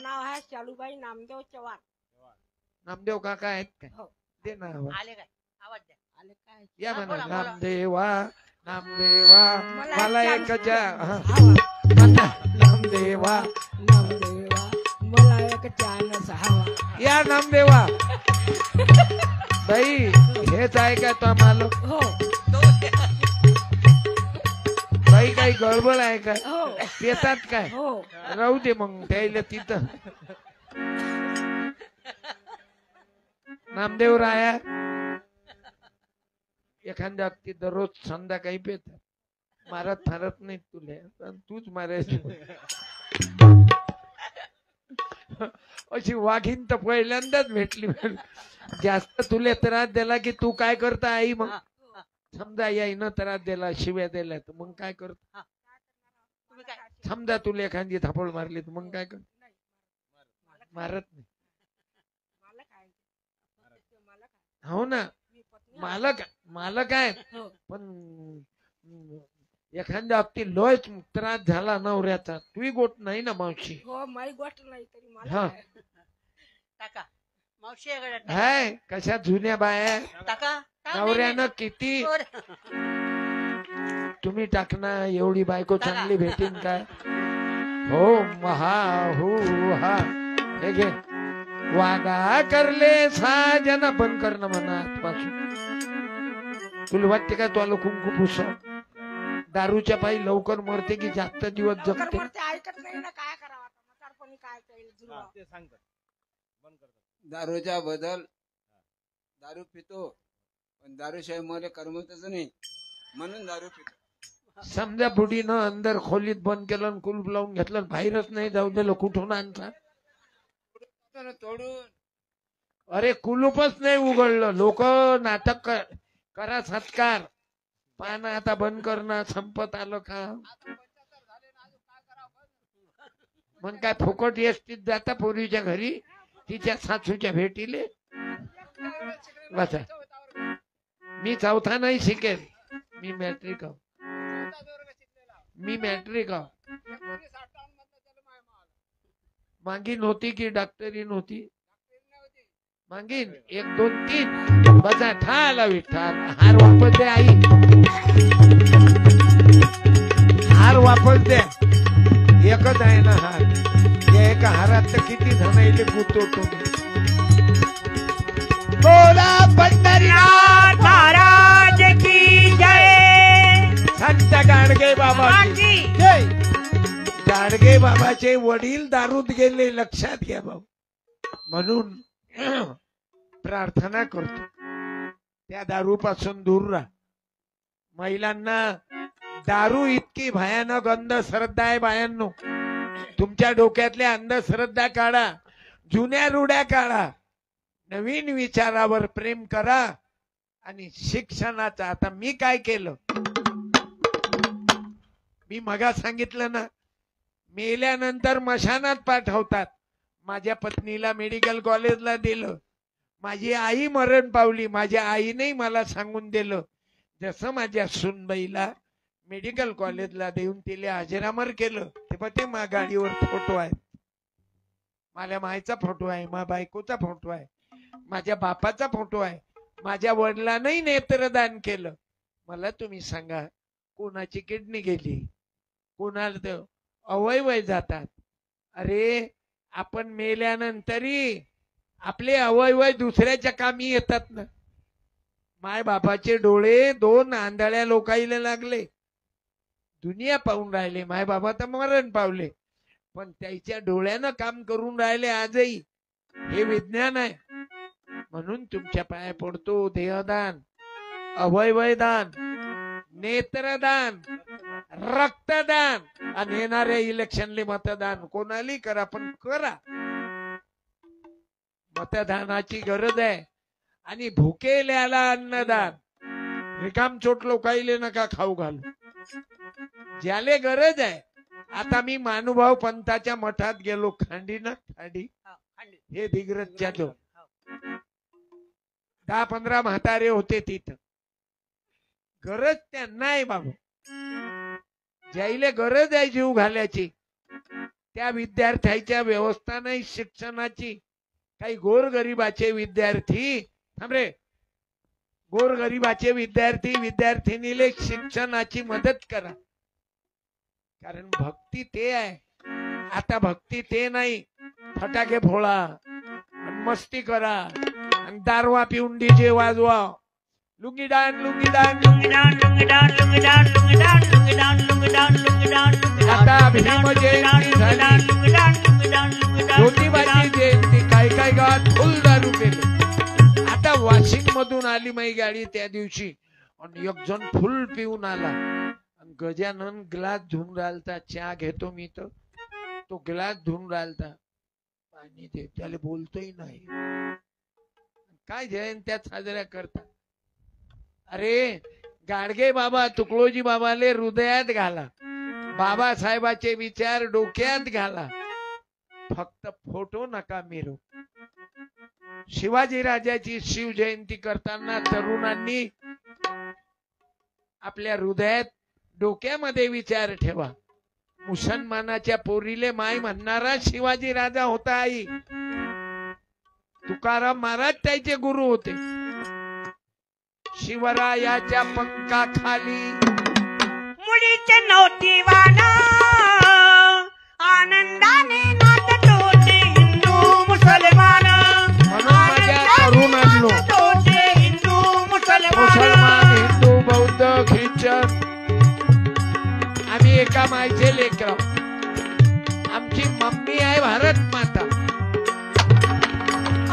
नाव आहे शालूबाई नामदेव चव्हाण. नामदेव काका आहेत काय? हो. दे ना आवाज. आले काय? आवाज द्या. आले काय? या हा, म्हणा बोला, बोला. नामदेवा नामदेवा मला मला एक एक chance चा द्या. हा. आवाज. म्हणा, नामदेवा नामदेवा मला एक चान्स हवा. या नामदेवा बाई हेच आहे का तो मालक? हो बाई काही गडबड आहे का? हो येतात काय? हो राहू दे मग त्याला तिथं. नामदेव राया एखाद्या व्यक्ती दररोज संध्याकाळी पेतात. मारत फारत नाही तुले पण तूच मारायची. अशी वाघीन तर पहिल्यांदाच भेटली. जास्त तुले त्रास दिला की तू काय करता आई? मग समजा याईनं त्रास दिला शिव्या दिल्या तर मग काय करतो? तुम्ही काय? समजा तुला एखादी थापड मारली तर मग काय करतो? मारत नाही. हो ना मालक मालक आहे हो. पण एखाद्या बाबती लयच त्रास झाला नवऱ्याचा तूही गोट नाही ना मावशी? हो माझी गोष्ट नाही तरी मला हा. काय. टाका मावशी आहे गड्या, टाका. हाय कशा जुन्या बाया टाका नवऱ्यानं किती तुम्ही टाकना एवढी बायको चांगली भेटीन काय? हो महा हो हा हे घे वागा करले साजना बंद करणं म्हणा आजपासून. तुला वाटते का तुला कुंकू पुस दारूच्या पायी लवकर मरते की जास्त दिवस लवकर जगते? मरते, ऐकत नाही ना काय करावं आता. म्हातारपणी काय करेल जुळवा. दारूच्या बदल दारू पितो पण दारूशिवाय मला करमतच नाही म्हणून दारू पितो. समजा बुडीनं अंदर खोलीत बंद केलं आणि कुलूप लावून घेतलं आणि बाहेरच नाही जाऊ दिलं कुठून आणता? तोडून अरे कुलूपच नाही उघडलं. लोक नाटक करा सत्कार पान आता बंद करणं संपत आलं का? मग काय फुकट एसटीत जाता पोरीच्या घरी तिच्या सासूच्या भेटीले? वाचा मी चौथा नाही शिकेल. मी मॅट्रिक मागीन होती की डॉक्टरी नव्हती? मागीन 1 2 3 बसा ठाला विठ्ठल. हार वापस दे आई, हार वापस दे. एकच आहे ना हार. या एका हारात तर किती जणायले गुतो तुम्ही. बोला पंढरीनाथ महाराज की जय. संत गाडगे बाबा की जय. गाडगे बाबाचे वडील दारूत गेले लक्षात घ्या भाऊ. म्हणून प्रार्थना करतो त्या दारूपासून दूर राहा. महिलांना दारू इतकी भयानक अंधश्रद्धा आहे बायांनो. तुमच्या डोक्यातल्या अंधश्रद्धा काढा, जुन्या रूढ्या काढा, नवीन विचारावर प्रेम करा. आणि शिक्षणाचा आता मी काय केलं? मी मगा सांगितलं ना मेल्यानंतर मशानात पाठवतात. माझ्या पत्नीला मेडिकल कॉलेजला दिलं. माझी आई मरण पावली. माझ्या आईने मला सांगून दिलं जसं माझ्या सुनबाईला मेडिकल कॉलेजला देऊन तिला अजरामर केलं. ते पण ते मा गाडीवर फोटो आहे. माझ्या मायचा फोटो आहे, माझ्या बायकोचा फोटो आहे, माझ्या बापाचा फोटो आहे. माझ्या वडिलांनाही नेत्रदान केलं. मला तुम्ही सांगा कोणाची किडनी गेली, कोणाला अवयव जातात. अरे आपण मेल्यानंतरही आपले अवयव दुसऱ्याच्या कामी येतात ना. माय बापाचे डोळे 2 आंधळ्या लोकाईला लागले. दुनिया पाहून राहिले. माय बाबा तर मरण पावले पण त्याच्या डोळ्यानं काम करून राहिले आजही. हे विज्ञान आहे. म्हणून तुमच्या पाया पडतो. देहदान, अवयवदान, नेत्रदान, रक्तदान आणि येणाऱ्या इलेक्शनले मतदान कोणाली करा पण करा. मतदानाची गरज आहे. आणि भुकेल्याला अन्नदान. रिकाम चोट लोकाईले नका खाऊ घालू. ज्याले गरज आहे. आता मी मानुभाव पंथाच्या मठात गेलो. खांडी ना खांडी हे दिग्रजच्या जो 10-15 म्हातारे होते तिथं. गरज त्यांना आहे बाबा. ज्याईले गरज आहे जीव घालायची त्या विद्यार्थ्याच्या व्यवस्था नाही शिक्षणाची. काही गोरगरिबाचे विद्यार्थी थांबरे, गोरगरिबाचे विद्यार्थी विद्यार्थिनीले शिक्षणाची मदत करा. कारण भक्ती ते आहे. आता भक्ती ते नाही. फटाके फोडा आणि मस्ती करा आणि दारवा पिऊन डीजे वाजवा. लुंगी डान लुंगी डान लुंगी डान लुंगी डान लुंगी डान लुंगी डान लुंगी डान लुंगी डान लुंगी डान. आता भीम जयंती झाली, ज्योतिबाची जयंती, काय काय गावात फुल दारू पेले. आता वाशिंग मधून आली माझी गाडी त्या दिवशी आणि एक जण फुल पिऊन आला. गजानन ग्लास धुवून राहिलता. चहा घेतो मी तर तो ग्लास धुवून राहिलता. पाणी दे, त्याला बोलतोही नाही. काय जयंत्या साजऱ्या करतात. अरे गाडगे बाबा तुकडोजी बाबाले हृदयात घाला, बाबासाहेबाचे विचार डोक्यात घाला, फक्त फोटो नका मिरवू. शिवाजी राजाची शिव जयंती करताना तरुणांनी आपल्या हृदयात डोक्यामध्ये विचार ठेवा. मुसलमानाच्या पोरीले माय म्हणणारा शिवाजी राजा होता. आई तुकाराम महाराज त्याचे गुरु होते. शिवरायाच्या पंखाखाली मुलीचे नव्हती वाना, आनंदाने नाचत होते हिंदू मुसलमान. म्हणून माझ्या तरुणांनो, हिंदू मुसलमान हिंदू बौद्ध ख्रिश्चन आम्ही एका मायचे लेकर. आमची मम्मी आहे भारत माता.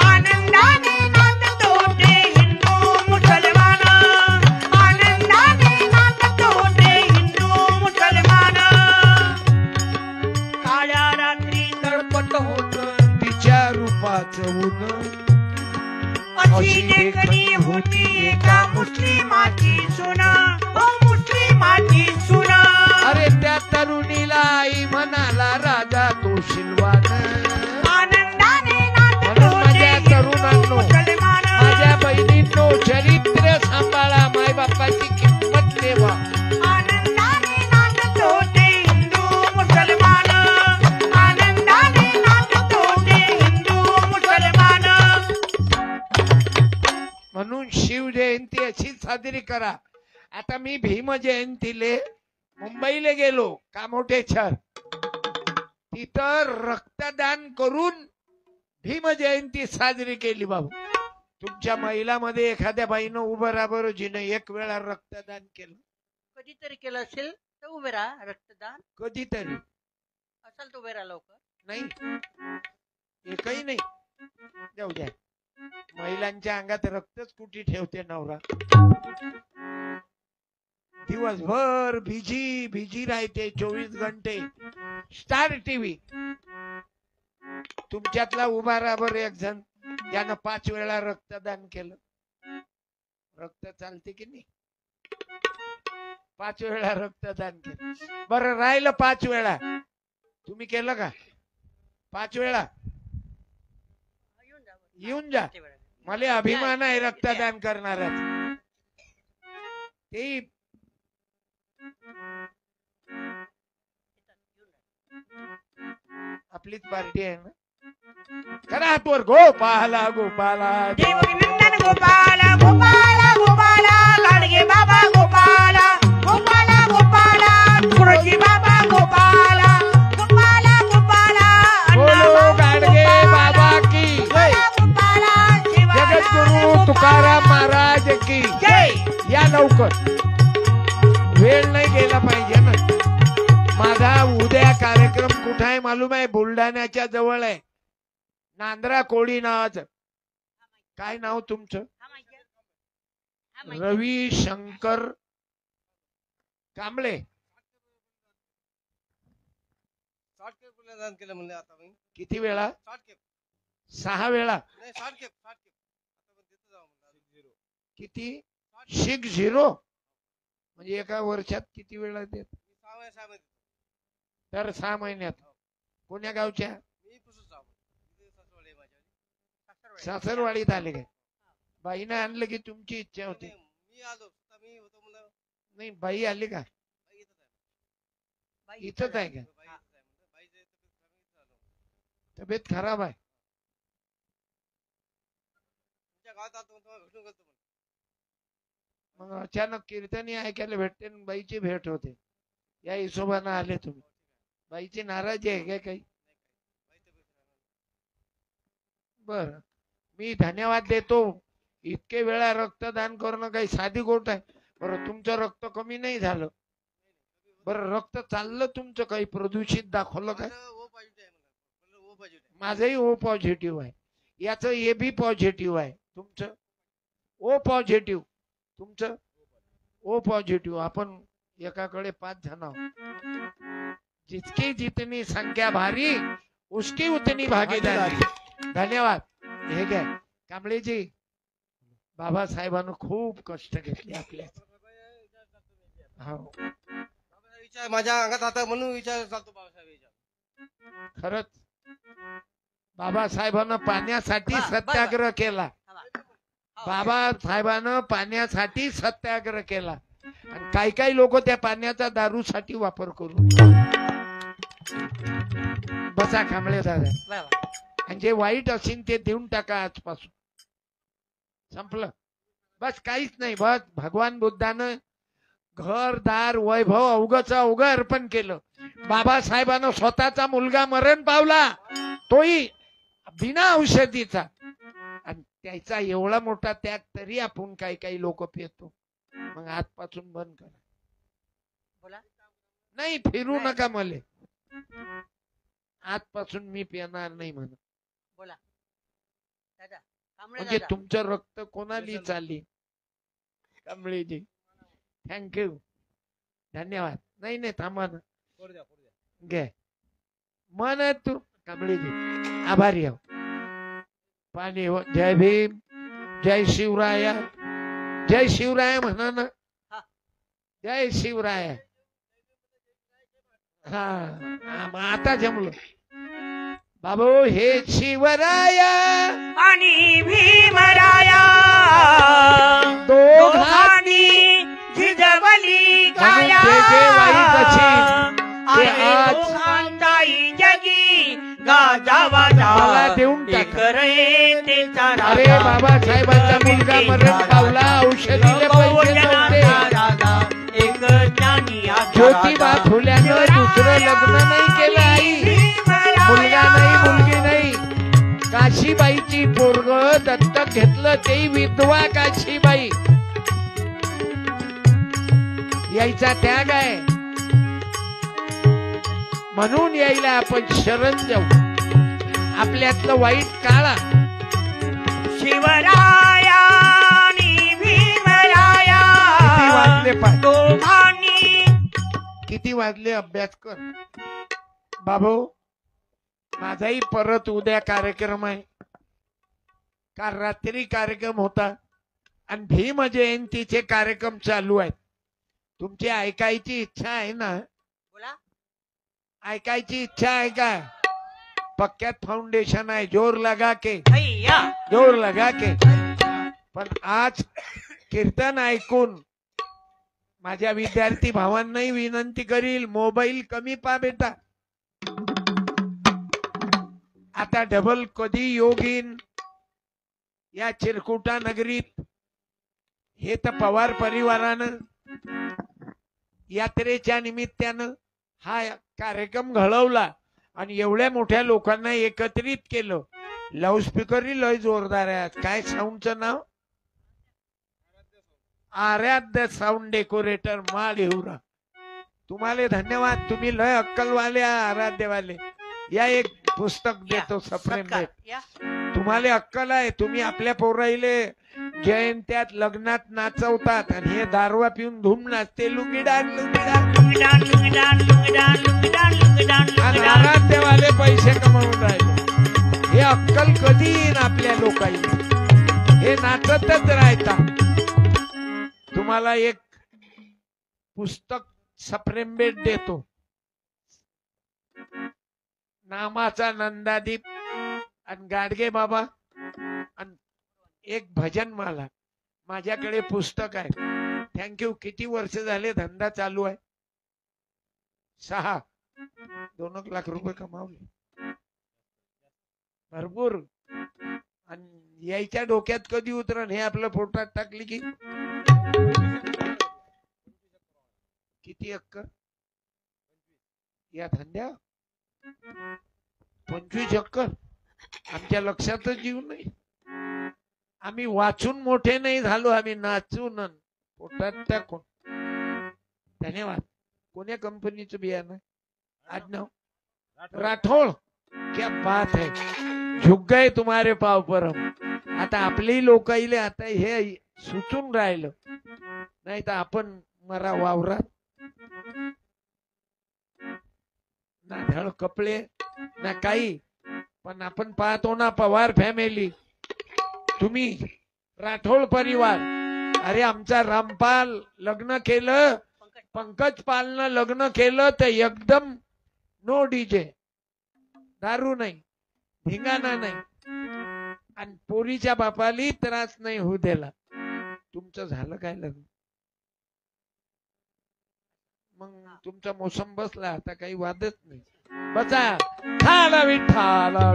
आनंदाने नाचत होते हिंदू मुसलमान, आनंदाने नाचत होते हिंदू मुसलमान. काळ्या रात्री तळपट होत तिच्या रूपाचं ऊन, अशी देखणी होती एका मुस्लिमाची सुना, ओ मुस्लिमाची सुना. अरे त्या तरुणीला आई म्हणाला राजा तो शिलवान. आनंदाने नाचत म्हणून होते माझ्या हिंदू तरुणांनो, मुसलमान. माझ्या बहिणींनो, चरित्र सांभाळा, माय बापाची किंमत ठेवा. आनंदाने नाचत होते हिंदू मुसलमान, आनंदाने नाचत होते हिंदू मुसलमान. म्हणून शिव जयंती अशी साजरी करा. आता मी भीम जयंतीले मुंबईला गेलो, कामोठे शहर. तिथं रक्तदान करून भीम जयंती साजरी केली. बाबू तुमच्या महिलामध्ये एखाद्या बाईनं उभं राहा बरं, जिनं एक वेळा रक्तदान केलं. कधीतरी केलं असेल तर उभे राहा. रक्तदान कधीतरी असाल तर उभे राहा लवकर. नाही, एकही नाही. जाऊ द्या, महिलांच्या अंगात रक्तच कुठे ठेवते नवरा. दिवसभर बिजी बिजी राहते, 24 घंटे. स्टार टीव्ही तुमच्यातला उभा राहा बरं एक जण ज्यानं 5 वेळा रक्तदान केलं. रक्त चालते की नाही? 5 वेळा रक्तदान केलं. बरं राहिलं 5 वेळा, तुम्ही केलं का? 5 वेळा येऊन जा बरं. येऊन जा. ते वेळा. मला अभिमान आहे रक्तदान करणाराच. ते आपलीच पार्टी आहे ना. करा हातवर गोपाला गोपाला. देवकीनंदन गोपाला गोपाला गोपाला, गाडगे बाबा गोपाला गोपाला गोपाला, तुकडोजी बाबा गोपाला गोपाला गोपाला. बोलो गाडगे बाबा की जय. गोपाला जगद्गुरु तुकाराम महाराज की जय. या लवकर, वेळ नाही गेला पाहिजे ना. माझा उद्या कार्यक्रम कुठे आहे मालूम आहे? बुलढाण्याच्या जवळ आहे, नांद्रा कोळी नावाचं. काय नाव तुमचं? हा माहिती आहे? हा माहिती आहे? रवी शंकर कांबळे. 60 खेप दान केलं म्हणले आता मी. किती वेळा? 60 खेप 6 वेळा. नाही 60 खेप आता पण देतो जाऊ म्हणलं. किती? 60 म्हणजे एका वर्षात किती वेळा देत? 6 महिने तर 6 महिन्यात. कोण्या गावच्या? मी पुसून जाऊ इथे सासवड आहे माझ्या. सासरवाडीत आले काय? बाईनं आणलं की तुमची इच्छा होती? मी आलो स्वतः, मी होतो म्हणलं. नाही, बाई आली का? बाई इथंच आहे. इथंच आहे का? बाई इथंच आहे म्हणलं. बाईचं इथं तब्येत खराब आहे. तुमच्या गावात आलो तुम्हाला भेटून गेलो. मग अचानक कीर्तनी ऐकायला भेटते आणि बाईची भेट होते. या हिशोबानं आले तुम्ही. बाईची नाराजी आहे काय काही? बर, मी धन्यवाद देतो. इतके वेळा रक्तदान करणं काही साधी गोष्ट आहे. बरं, तुमचं रक्त कमी नाही झालं. बरं, रक्त चाललं तुमचं काही प्रदूषित दाखवलं काय? माझं O पॉझिटिव्ह आहे मला. O पॉझिटिव्ह आहे. माझंही ओ पॉझिटिव्ह आहे. याचं ए बी पॉझिटिव्ह आहे. तुमचं ओ पॉझिटिव्ह, तुमचं ओ पॉझिटिव्ह. आपण एकाकडे 5 जण आहोत. जितकी जितनी संख्या भारी उसकी उतनी भागीदारी. धन्यवाद. हे घ्या कांबळेजी. बाबासाहेबांना खूप कष्ट घेतले आपल्या. हो, बाबासाहेब विचार माझ्या अंगात आता म्हणून विचार चालतो बाबासाहेब विचार. खरंच बाबासाहेबांना पाण्यासाठी वा, वा, वा. सत्याग्रह केला. हो. बाबासाहेबांना पाण्यासाठी सत्याग्रह केला. आणि काही काही लोक त्या पाण्याचा दारूसाठी वापर करू. बसा कांबळे दादा. वा, वा. आणि जे वाईट असेल ते देऊन टाका आजपासून. संपलं. बस काहीच नाही. बस भगवान बुद्धानं घरदार वैभव अवघच अवघ अर्पण केलं. बाबासाहेबानं स्वतःचा मुलगा मरण पावला, तोही बिना औषधीचा. आणि त्याचा एवढा मोठा त्याग तरी आपण काही काही लोक पितो. मग आजपासून बंद करा. बोला. नाही फिरू नका मले. आजपासून मी पिणार नाही म्हणून. बोला दादा. कांबळे म्हणजे दादा. तुमचं रक्त कोणाली चालली. कांबळेजी थँक्यू, धन्यवाद. नाही नाही थांबा ना. पोर द्या, पोर द्या. घे मन तू कांबळेजी. आभारी आहो. पाणी हो. जय भीम, जय शिवराया. जय शिवराय म्हणा ना. हा. जय शिवराय. हा, मग आता जमलो. बाबू हे शिवराया आणि भीमराया दोघांनी झिजवली म्हणून काया. जे जे वाईट असेल ते आज दोघांचाही जगी गाजावा मला देऊन टाका. अरे अरे बाबासाहेबांचा मुलगा मरण पावला, औषधीले पैसे नव्हते. ज्योतिबा फुल्यानं दुसरं लग्न नाही केलं आई. मुलगा नाही, मुलगी नाही. काशीबाईची पोरग दत्तक घेतलं, ते विधवा काशीबाई. यायचा त्याग आहे. म्हणून यायला आपण शरण जाऊ. आपल्यातलं वाईट काळा. शिवराया आणि भीमराया किती वाजले पाय. दोघांनी किती वाजले अभ्यास कर बाबू. माझाही परत उद्या कार्यक्रम आहे. काल रात्री कार्यक्रम होता आणि भीम जयंतीचे कार्यक्रम चालू आहेत. तुमची ऐकायची इच्छा आहे ना? बोला. ऐकायची इच्छा आहे का? पक्क्यात फाउंडेशन आहे. जोर लगा के, हैया. जोर लगा के. पण आज कीर्तन ऐकून माझ्या विद्यार्थी भावांनाही विनंती करील, मोबाईल कमी पा बेटा. आता डबल कधी योगीन या चिरकुटा नगरीत. हे तर पवार परिवारानं यात्रेच्या निमित्तानं हा कार्यक्रम घडवला आणि एवढ्या मोठ्या लोकांना एकत्रित केलं. लाऊडस्पीकरही लय जोरदार आहे. काय साऊंडचं नाव? आराध्य साऊंड डेकोरेटर माळ हिवरा. तुम्हाला धन्यवाद. तुम्ही लय अक्कलवाले आराध्यवाले. या एक पुस्तक देतो सप्रेम सत्कार. भेट. या. तुम्हाला अक्कल आहे. तुम्ही आपल्या पोराईले जयंत्यात लग्नात नाचवतात आणि हे दारवा पिऊन धूम नाचते. लुंगीडान लुंगीडान. आणि आराध्यवाले पैसे कमावून राहिले. हे अक्कल कधी येईन आपल्या लोकांना? हे नाचतच राहतात. तुम्हाला एक पुस्तक सप्रेम भेट देतो. नामाचा नंदादीप आणि गाडगे बाबा आणि एक भजन माला. माझ्याकडे पुस्तक आहे. थँक्यू. किती वर्ष झाले धंदा चालू आहे? 6. 2 लाख रुपये कमावले. भरपूर. आणि यायच्या डोक्यात कधी उतरण हे आपलं पोटात टाकली की किती अक्कर या धंद्या 25 अक्कर आमच्या लक्षातच येऊ नाही. आम्ही वाचून मोठे नाही झालो, आम्ही नाचून पोटात टाकून. धन्यवाद. कोण्या कंपनीचं बियाणं आडनाव? राठोड. क्या बात है, झुक गए तुम्हारे पाव परम. आता आपली लोक आता हे सुचून राहिलं, नाही तर आपण मरा वावरात ना धड कपडे ना काही. पण आपण पाहतो ना पवार फॅमिली, तुम्ही राठोड परिवार. अरे आमचा रामपाल लग्न केलं, पंकज पालनं लग्न केलं तर एकदम नो डीजे, दारू नाही, धिंगाणा नाही, आणि पोरीच्या बापाली त्रास नाही होऊ दिला. तुमचं झालं काय लग्न? मग तुमचा मोसम बसला, आता काही वादच नाही. बसा. ठाला विठ्ठला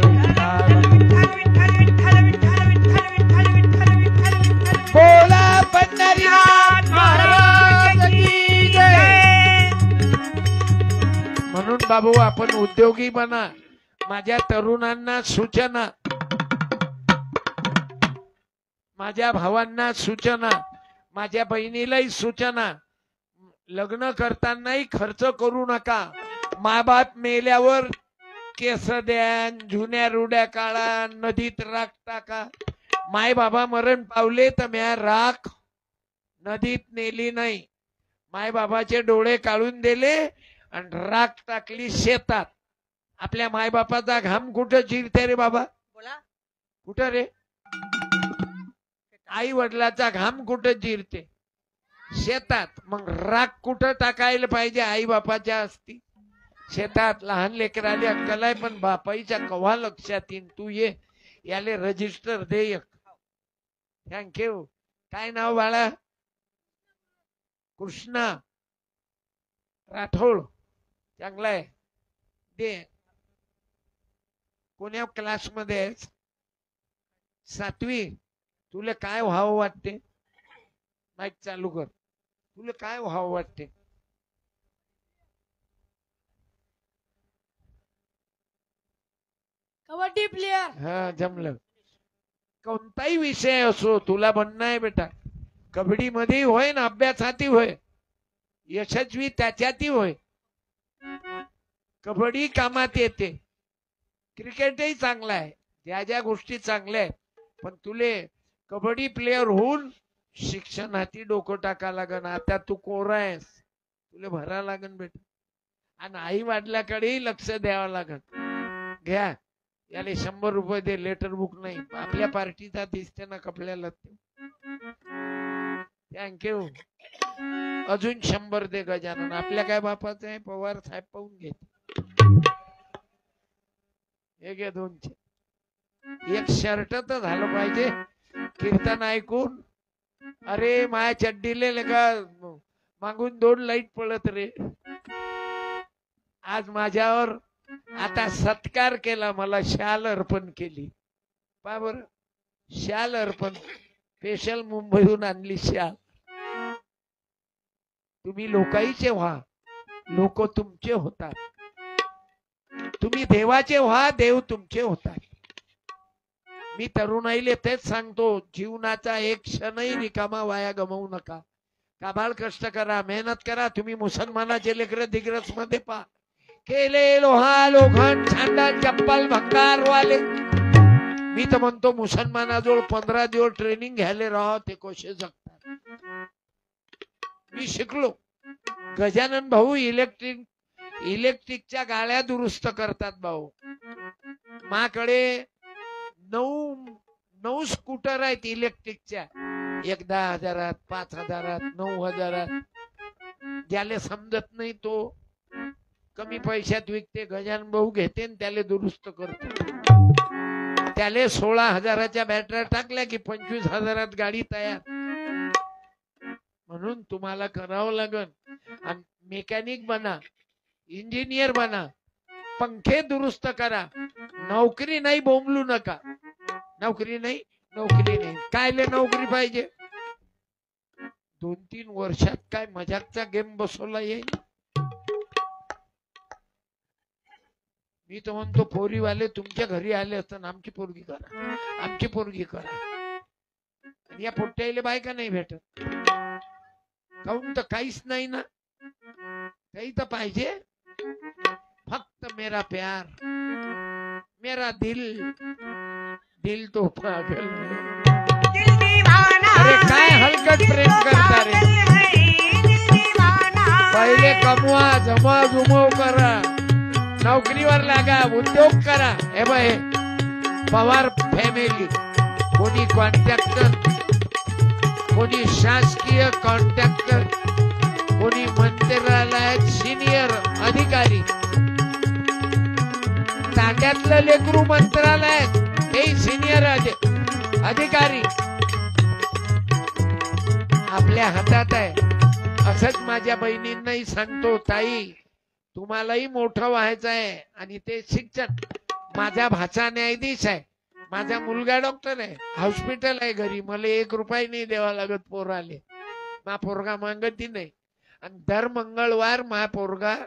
बोला पंढरीनाथ महाराज की जय. म्हणून बाबू आपण उद्योगी बना. माझ्या तरुणांना सूचना, माझ्या भावांना सूचना, माझ्या बहिणीलाही सूचना, लग्न करतानाही खर्च करू नका. मायबाप मेल्यावर केस द्या, जुन्या रुड्या काढा, नदीत राख टाका. माय बाबा मरण पावले तर म्या राख नदीत नेली नाही, माय बाबाचे डोळे काढून दिले आणि राख टाकली शेतात. आपल्या मायबापाचा घाम कुठं जिरते रे बाबा? बोला. कुठं रे? आई वडिलाचा घाम कुठं जिरते? शेतात. मग राख कुठं टाकायला पाहिजे? आई बापाच्या असती शेतात. लहान लेकराले अक्कल आहे, पण बापाईच्या कव्हा लक्षात येईन. तू ये, याले रजिस्टर दे एक. थँक्यू. काय नाव बाळा? कृष्णा राठोड. चांगला आहे, दे. कोण्या क्लास मध्ये आहेस? 7वी. तुला काय व्हावं वाटते? माईक चालू कर. तुला काय व्हावं वाटते? कबड्डी प्लेयर. हा, जमलं. कोणताही विषय असो, तुला म्हणणं आहे बेटा, कबड्डी मध्ये होय ना, अभ्यासाती होय, यशस्वी त्याच्यातही होय. कबड्डी कामात येते. क्रिकेटही चांगला आहे, ज्या ज्या गोष्टी चांगल्या आहेत, पण तुले कबड्डी प्लेयर होऊन शिक्षणाती डोकं टाका लागन. आता तू कोरा आहेस, तुला भरा लागन बेटा. आणि आई वडिलाकडेही लक्ष द्यावं लागन. घ्या, याले 100 रुपये दे. लेटर बुक नाही, आपल्या पार्टीचा दिसते ना कपड्याला. थँक्यू. अजून 100 दे गजानन. आपल्या काय बापाचं आहे? पवार साहेब पाहून घेते. हे घे 200. एक शर्ट तर झालं पाहिजे कीर्तन ऐकून. अरे माया चड्डीले लगा मागून 2 लाईट पडत रे. आज माझ्यावर आता सत्कार केला, मला शाल अर्पण केली. पहा बर, शाल अर्पण स्पेशल मुंबईहून आणली शाल. तुम्ही लोकाईचे व्हा, लोक तुमचे होतात. तुम्ही देवाचे व्हा, देव तुमचे होतात. मी तरुणाईले तेच सांगतो, जीवनाचा एक क्षणही रिकामा वाया गमावू नका. काबाड कष्ट करा, मेहनत करा. तुम्ही मुसलमानाचे लेकर दिग्रस मध्ये पहा, केले लोहा लोखंड छांडा चप्पल भंगार वाले. मी तर म्हणतो मुसलमानाजवळ 15 दिवस ट्रेनिंग घ्यायला राहा, ते कसे जगतात. मी शिकलो. गजानन भाऊ इलेक्ट्रिकच्या गाड्या दुरुस्त करतात भाऊ. माकडे 9 स्कूटर आहेत इलेक्ट्रिकच्या. 10,000, 5,000, 9,000. ज्याला समजत नाही तो कमी पैशात विकते. गजानन भाऊ घेते आणि त्याला दुरुस्त करते. त्याला 16,000च्या बॅटऱ्या टाकल्या की 25,000 गाडी तयार. म्हणून तुम्हाला करावं लागन. आणि मेकॅनिक बना, इंजिनियर बना. पंखे दुरुस्त करा. नोकरी नाही बोंबलू नका. नोकरी नाही, नोकरी नाही. कायले नोकरी पाहिजे? 2-3 वर्षात काय मजाकचा गेम बसवला येईल. मी तर म्हणतो पोरीवाले तुमच्या घरी आले असताना आमची पोरगी करा, आमची पोरगी करा. आणि या पोट्याले बायका नाही भेटत. काहून तर काहीच नाही ना. काही तर पाहिजे. फक्त मेरा प्यार, मेरा दिल, दिल तो पागल है. अरे काय हलकट प्रेम करता रे. पहिले कमवा, जमा जुमव करा, नोकरीवर लागा, उद्योग करा. हे बाय पवार फॅमिली, कोणी कॉन्ट्रॅक्टर, कोणी शासकीय कॉन्ट्रॅक्टर, कोणी मंत्रालयात सिनियर अधिकारी. तांड्यातलं लेकरू मंत्रालयात, ते सिनियर अधिकारी आपल्या हातात आहे. असंच माझ्या बहिणींनाही सांगतो, ताई तुम्हालाही मोठं व्हायचं आहे आणि ते शिक्षण. माझा भाचा न्यायाधीश आहे, माझा मुलगा डॉक्टर आहे, हॉस्पिटल आहे घरी. मला 1 रुपया नाही द्यावा लागत पोराले. मा पोरगा मागती नाही. आणि दर मंगळवार मा पोरगा